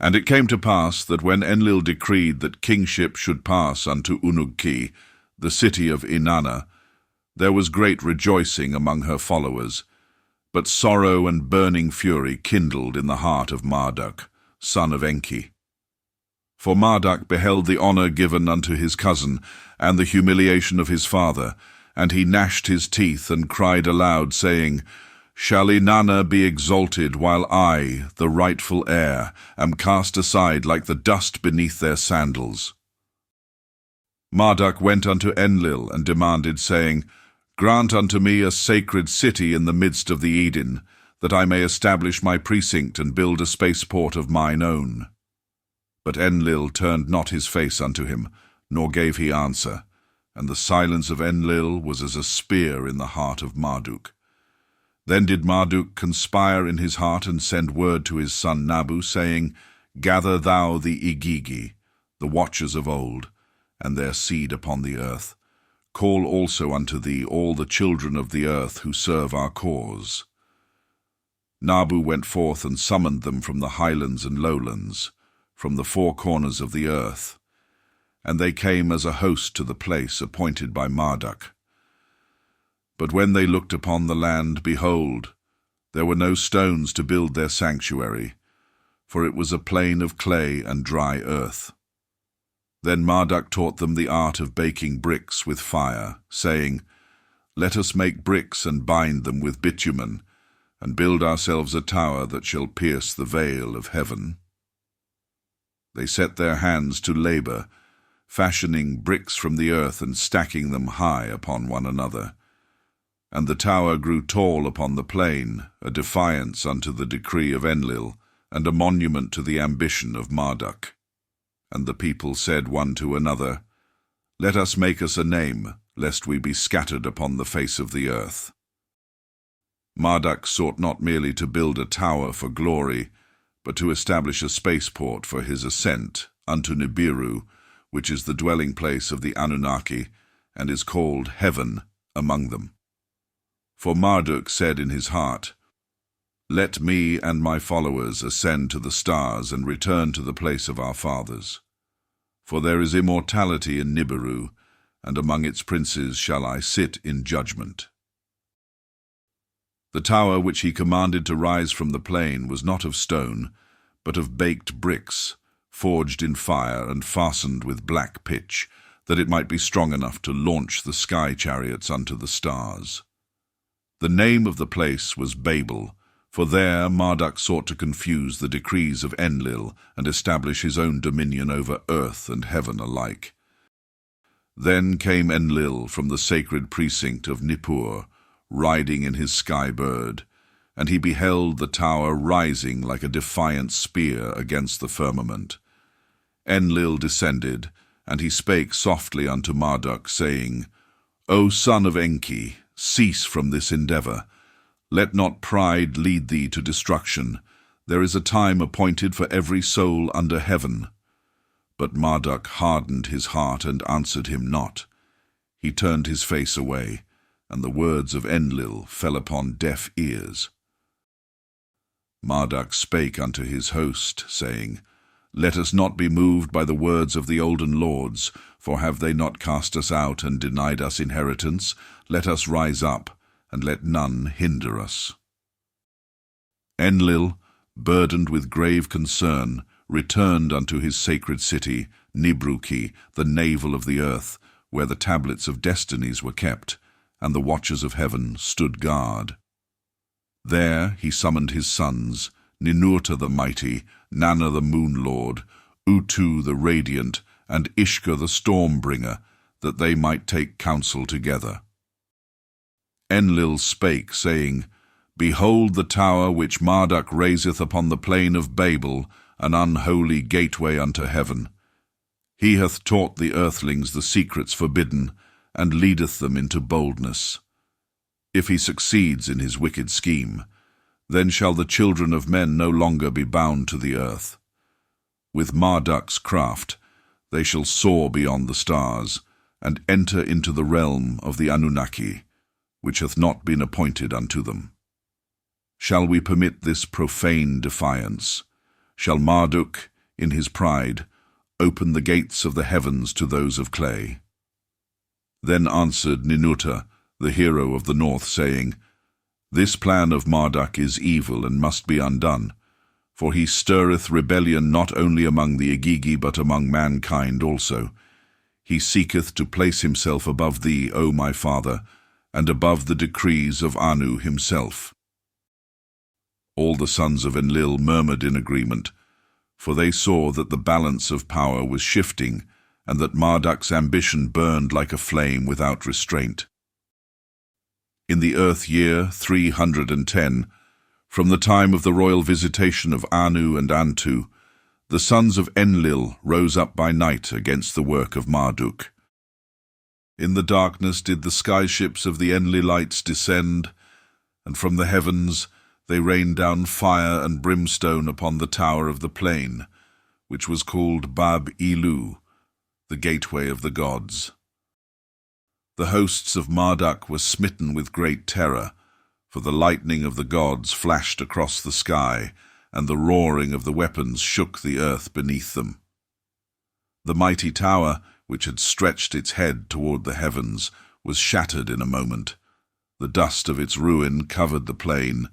And it came to pass that when Enlil decreed that kingship should pass unto Unuki, the city of Itana, there was great rejoicing among her followers, but sorrow and burning fury kindled in the heart of Marduk, son of Enki. For Marduk beheld the honour given unto his cousin, and the humiliation of his father, and he gnashed his teeth and cried aloud, saying, Shall Inanna be exalted, while I, the rightful heir, am cast aside like the dust beneath their sandals? Marduk went unto Enlil and demanded, saying, Grant unto me a sacred city in the midst of the Eden, that I may establish my precinct and build a spaceport of mine own. But Enlil turned not his face unto him, nor gave he answer, and the silence of Enlil was as a spear in the heart of Marduk. Then did Marduk conspire in his heart and send word to his son Nabu, saying, Gather thou the Igigi, the watchers of old, and their seed upon the earth. Call also unto thee all the children of the earth who serve our cause. Nabu went forth and summoned them from the highlands and lowlands, from the four corners of the earth, and they came as a host to the place appointed by Marduk. But when they looked upon the land, behold, there were no stones to build their sanctuary, for it was a plain of clay and dry earth. Then Marduk taught them the art of baking bricks with fire, saying, Let us make bricks and bind them with bitumen, and build ourselves a tower that shall pierce the veil of heaven. They set their hands to labor, fashioning bricks from the earth and stacking them high upon one another. And the tower grew tall upon the plain, a defiance unto the decree of Enlil, and a monument to the ambition of Marduk. And the people said one to another, Let us make us a name, lest we be scattered upon the face of the earth. Marduk sought not merely to build a tower for glory, but to establish a spaceport for his ascent unto Nibiru, which is the dwelling place of the Anunnaki, and is called heaven among them. For Marduk said in his heart, Let me and my followers ascend to the stars and return to the place of our fathers. For there is immortality in Nibiru, and among its princes shall I sit in judgment. The tower which he commanded to rise from the plain was not of stone, but of baked bricks, forged in fire and fastened with black pitch, that it might be strong enough to launch the sky chariots unto the stars. The name of the place was Babel, for there Marduk sought to confuse the decrees of Enlil and establish his own dominion over earth and heaven alike. Then came Enlil from the sacred precinct of Nippur, riding in his sky bird, and he beheld the tower rising like a defiant spear against the firmament. Enlil descended, and he spake softly unto Marduk, saying, O son of Enki, cease from this endeavour. Let not pride lead thee to destruction. There is a time appointed for every soul under heaven. But Marduk hardened his heart and answered him not. He turned his face away, and the words of Enlil fell upon deaf ears. Marduk spake unto his host, saying, Let us not be moved by the words of the olden lords, for have they not cast us out and denied us inheritance? Let us rise up, and let none hinder us. Enlil, burdened with grave concern, returned unto his sacred city, Nibiru, the navel of the earth, where the tablets of destinies were kept, and the watchers of heaven stood guard. There he summoned his sons, Ninurta the mighty, Nanna the moon-lord, Utu the radiant, and Ishka the storm-bringer, that they might take counsel together. Enlil spake, saying, Behold the tower which Marduk raiseth upon the plain of Babel, an unholy gateway unto heaven. He hath taught the earthlings the secrets forbidden, and leadeth them into boldness. If he succeeds in his wicked scheme, then shall the children of men no longer be bound to the earth. With Marduk's craft they shall soar beyond the stars, and enter into the realm of the ANUNNAKI, which hath not been appointed unto them. Shall we permit this profane defiance? Shall Marduk, in his pride, open the gates of the heavens to those of clay. Then answered Ninurta, the hero of the north, saying, This plan of Marduk is evil and must be undone, for he stirreth rebellion not only among the Igigi but among mankind also. He seeketh to place himself above thee, O my father, and above the decrees of Anu himself. All the sons of Enlil murmured in agreement, for they saw that the balance of power was shifting, and that Marduk's ambition burned like a flame without restraint. In the earth year 310, from the time of the royal visitation of Anu and Antu, the sons of Enlil rose up by night against the work of Marduk. In the darkness did the skyships of the Enlilites descend, and from the heavens they rained down fire and brimstone upon the tower of the plain, which was called Bab-Ilu, the gateway of the gods. The hosts of Marduk were smitten with great terror, for the lightning of the gods flashed across the sky, and the roaring of the weapons shook the earth beneath them. The mighty tower, which had stretched its head toward the heavens, was shattered in a moment. The dust of its ruin covered the plain,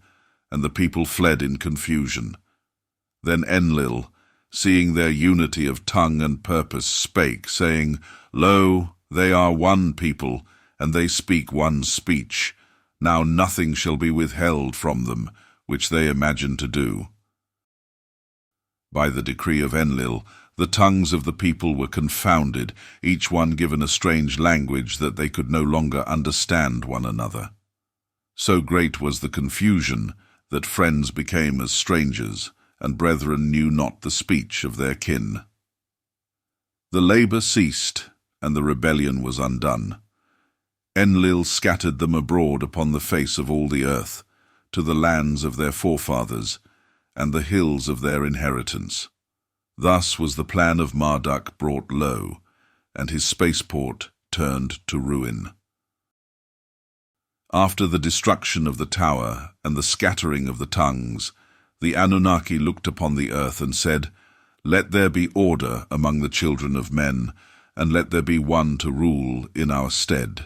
and the people fled in confusion. Then Enlil, seeing their unity of tongue and purpose, spake, saying, Lo, they are one people, and they speak one speech. Now nothing shall be withheld from them, which they imagine to do. By the decree of Enlil, the tongues of the people were confounded, each one given a strange language that they could no longer understand one another. So great was the confusion that friends became as strangers, and brethren knew not the speech of their kin. The labor ceased, and the rebellion was undone. Enlil scattered them abroad upon the face of all the earth, to the lands of their forefathers, and the hills of their inheritance. Thus was the plan of Marduk brought low, and his spaceport turned to ruin. After the destruction of the tower and the scattering of the tongues, the Anunnaki looked upon the earth and said, Let there be order among the children of men, and let there be one to rule in our stead.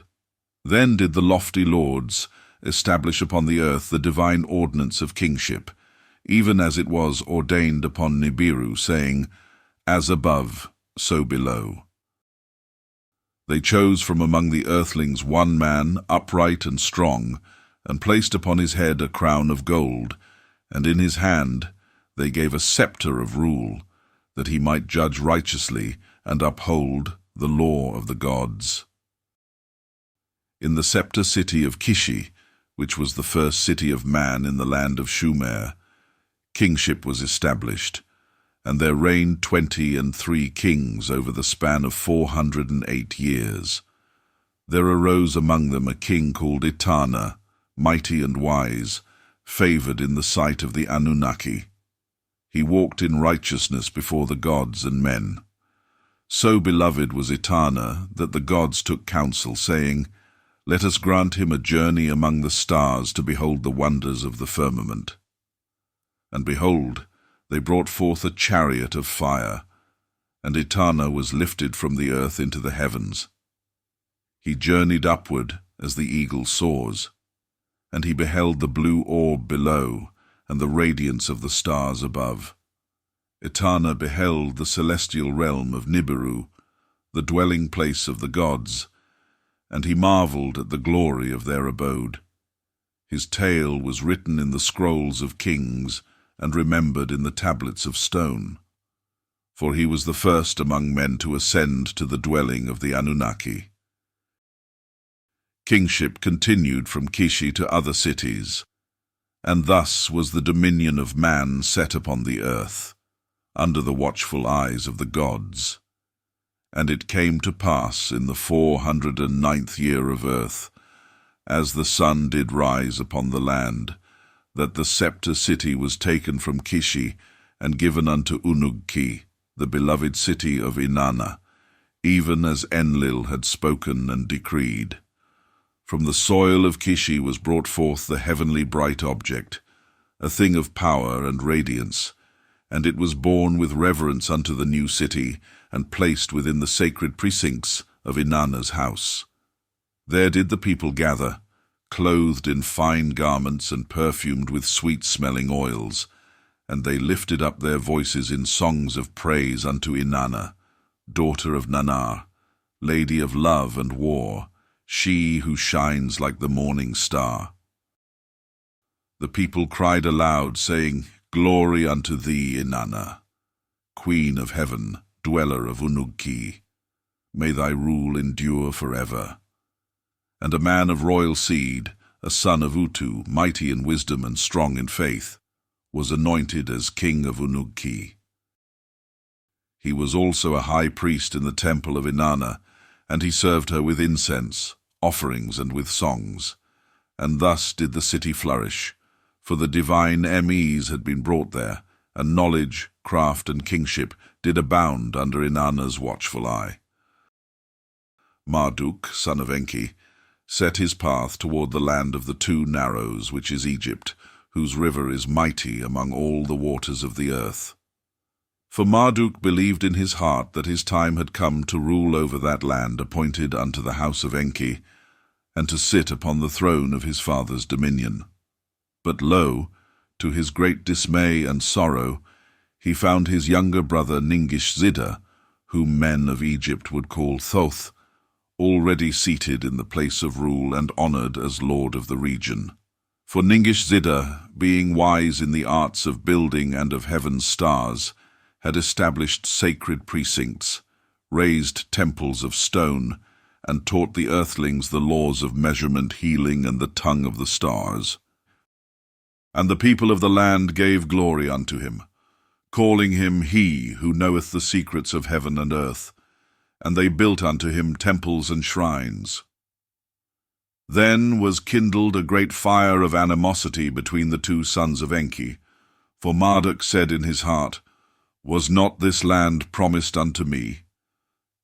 Then did the lofty lords establish upon the earth the divine ordinance of kingship, even as it was ordained upon Nibiru, saying, As above, so below. They chose from among the earthlings one man, upright and strong, and placed upon his head a crown of gold, and in his hand they gave a scepter of rule, that he might judge righteously and uphold the law of the gods. In the scepter city of Kishi, which was the first city of man in the land of Shumer, kingship was established, and there reigned 23 kings over the span of 408 years. There arose among them a king called Itana, mighty and wise, favored in the sight of the Anunnaki. He walked in righteousness before the gods and men. So beloved was Itana that the gods took counsel, saying, Let us grant him a journey among the stars to behold the wonders of the firmament. And behold, they brought forth a chariot of fire, and Itana was lifted from the earth into the heavens. He journeyed upward as the eagle soars, and he beheld the blue orb below and the radiance of the stars above. Itana beheld the celestial realm of Nibiru, the dwelling place of the gods, and he marveled at the glory of their abode. His tale was written in the scrolls of kings and remembered in the tablets of stone, for he was the first among men to ascend to the dwelling of the Anunnaki. Kingship continued from Kishi to other cities, and thus was the dominion of man set upon the earth, under the watchful eyes of the gods. And it came to pass in the 409th year of earth, as the sun did rise upon the land, that the scepter city was taken from Kishi and given unto Unuki, the beloved city of Inanna, even as Enlil had spoken and decreed. From the soil of Kishi was brought forth the heavenly bright object, a thing of power and radiance, and it was borne with reverence unto the new city, and placed within the sacred precincts of Inanna's house. There did the people gather, clothed in fine garments and perfumed with sweet-smelling oils, and they lifted up their voices in songs of praise unto Inanna, daughter of Nannar, lady of love and war, she who shines like the morning star. The people cried aloud, saying, Glory unto thee, Inanna, Queen of heaven, dweller of Unuki. May thy rule endure forever. And a man of royal seed, a son of Utu, mighty in wisdom and strong in faith, was anointed as king of Unuki. He was also a high priest in the temple of Inanna, and he served her with incense, offerings, and with songs. And thus did the city flourish, for the divine MEs had been brought there, and knowledge, craft, and kingship did abound under Inanna's watchful eye. Marduk, son of Enki, set his path toward the land of the two Narrows, which is Egypt, whose river is mighty among all the waters of the earth. For Marduk believed in his heart that his time had come to rule over that land appointed unto the house of Enki, and to sit upon the throne of his father's dominion. But lo, to his great dismay and sorrow, he found his younger brother Ningish Zida, whom men of Egypt would call Thoth, already seated in the place of rule and honored as lord of the region. For Ningish Zida, being wise in the arts of building and of heaven's stars, had established sacred precincts, raised temples of stone, and taught the earthlings the laws of measurement, healing, and the tongue of the stars. And the people of the land gave glory unto him, calling him He who knoweth the secrets of heaven and earth, and they built unto him temples and shrines. Then was kindled a great fire of animosity between the two sons of Enki, for Marduk said in his heart, Was not this land promised unto me?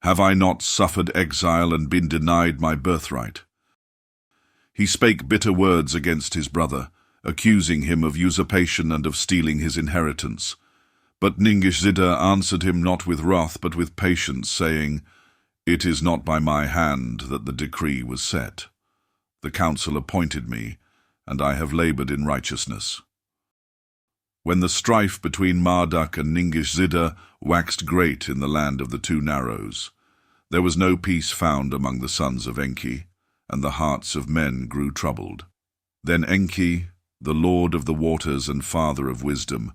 Have I not suffered exile and been denied my birthright? He spake bitter words against his brother, accusing him of usurpation and of stealing his inheritance. But Ningish Zida answered him not with wrath, but with patience, saying, It is not by my hand that the decree was set. The council appointed me, and I have labored in righteousness. When the strife between Marduk and Ningish Zida waxed great in the land of the two Narrows, there was no peace found among the sons of Enki, and the hearts of men grew troubled. Then Enki, the lord of the waters and father of wisdom,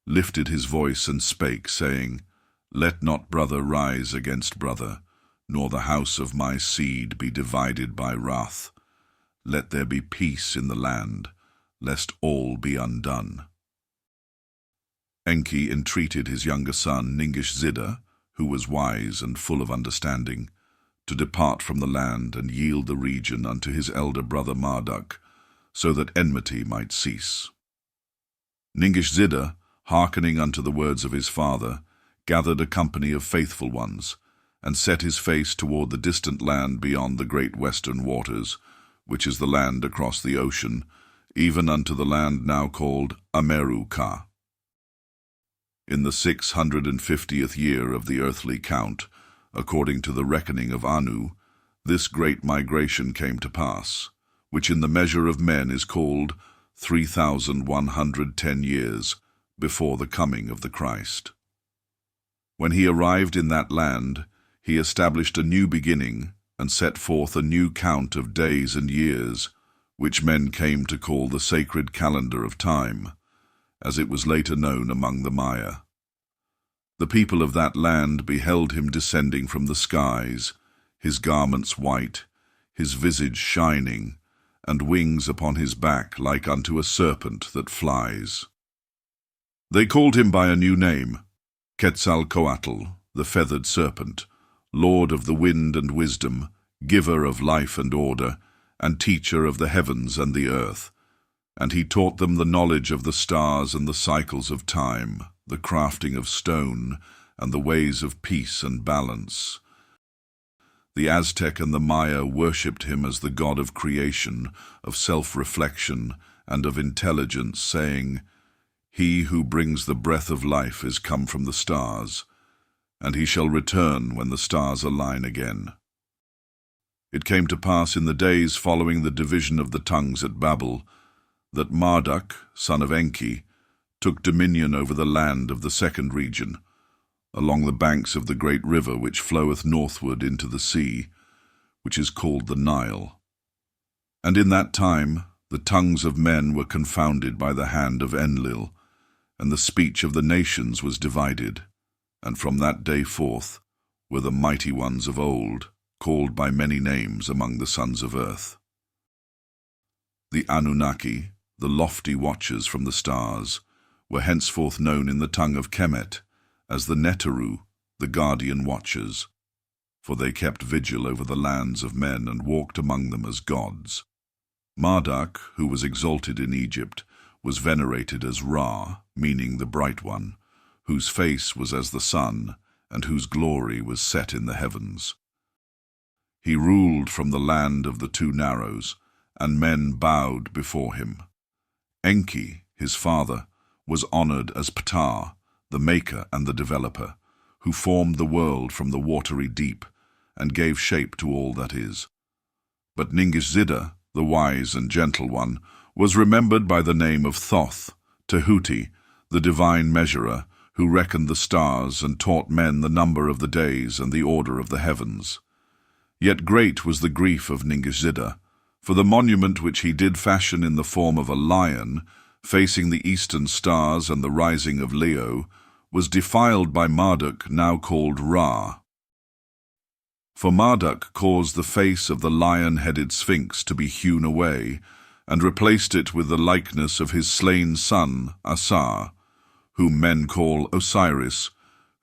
lifted his voice and spake, saying, Let not brother rise against brother, nor the house of my seed be divided by wrath. Let there be peace in the land, lest all be undone. Enki entreated his younger son, Ningish Zida, who was wise and full of understanding, to depart from the land and yield the region unto his elder brother Marduk, so that enmity might cease. Ningish Zida, hearkening unto the words of his father, gathered a company of faithful ones, and set his face toward the distant land beyond the great western waters, which is the land across the ocean, even unto the land now called America. In the 650th year of the earthly count, according to the reckoning of Anu, this great migration came to pass, which in the measure of men is called 3,110 years before the coming of the Christ. When he arrived in that land, he established a new beginning and set forth a new count of days and years, which men came to call the sacred calendar of time, as it was later known among the Maya. The people of that land beheld him descending from the skies, his garments white, his visage shining, and wings upon his back like unto a serpent that flies. They called him by a new name, Quetzalcoatl, the feathered serpent, Lord of the wind and wisdom, giver of life and order, and teacher of the heavens and the earth. And he taught them the knowledge of the stars and the cycles of time, the crafting of stone, and the ways of peace and balance. The Aztec and the Maya worshipped him as the god of creation, of self-reflection, and of intelligence, saying, He who brings the breath of life is come from the stars, and he shall return when the stars align again. It came to pass in the days following the division of the tongues at Babel, that Marduk, son of Enki, took dominion over the land of the second region, along the banks of the great river which floweth northward into the sea, which is called the Nile. And in that time the tongues of men were confounded by the hand of Enlil, and the speech of the nations was divided, and from that day forth were the mighty ones of old, called by many names among the sons of earth. The Anunnaki, the lofty watchers from the stars, were henceforth known in the tongue of Kemet as the Neteru, the guardian watchers, for they kept vigil over the lands of men and walked among them as gods. Marduk, who was exalted in Egypt, was venerated as Ra, meaning the Bright One, whose face was as the sun, and whose glory was set in the heavens. He ruled from the land of the two Narrows, and men bowed before him. Enki, his father, was honored as Ptah, the maker and the developer, who formed the world from the watery deep, and gave shape to all that is. But Ningish Zida, the wise and gentle one, was remembered by the name of Thoth, Tehuti, the divine measurer, who reckoned the stars and taught men the number of the days and the order of the heavens. Yet great was the grief of Ningish Zida, for the monument which he did fashion in the form of a lion, facing the eastern stars and the rising of Leo, was defiled by Marduk, now called Ra. For Marduk caused the face of the lion-headed sphinx to be hewn away, and replaced it with the likeness of his slain son, Asar, whom men call Osiris,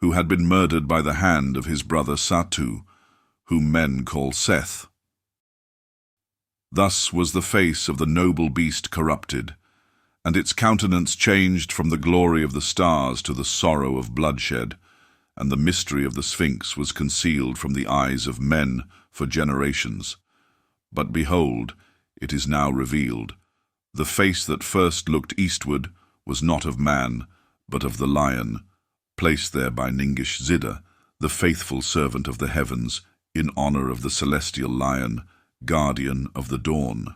who had been murdered by the hand of his brother Satu, whom men call Seth. Thus was the face of the noble beast corrupted, and its countenance changed from the glory of the stars to the sorrow of bloodshed, and the mystery of the Sphinx was concealed from the eyes of men for generations. But behold, it is now revealed. The face that first looked eastward was not of man, but of the lion, placed there by Ningish Zida, the faithful servant of the heavens, in honor of the celestial lion, guardian of the dawn.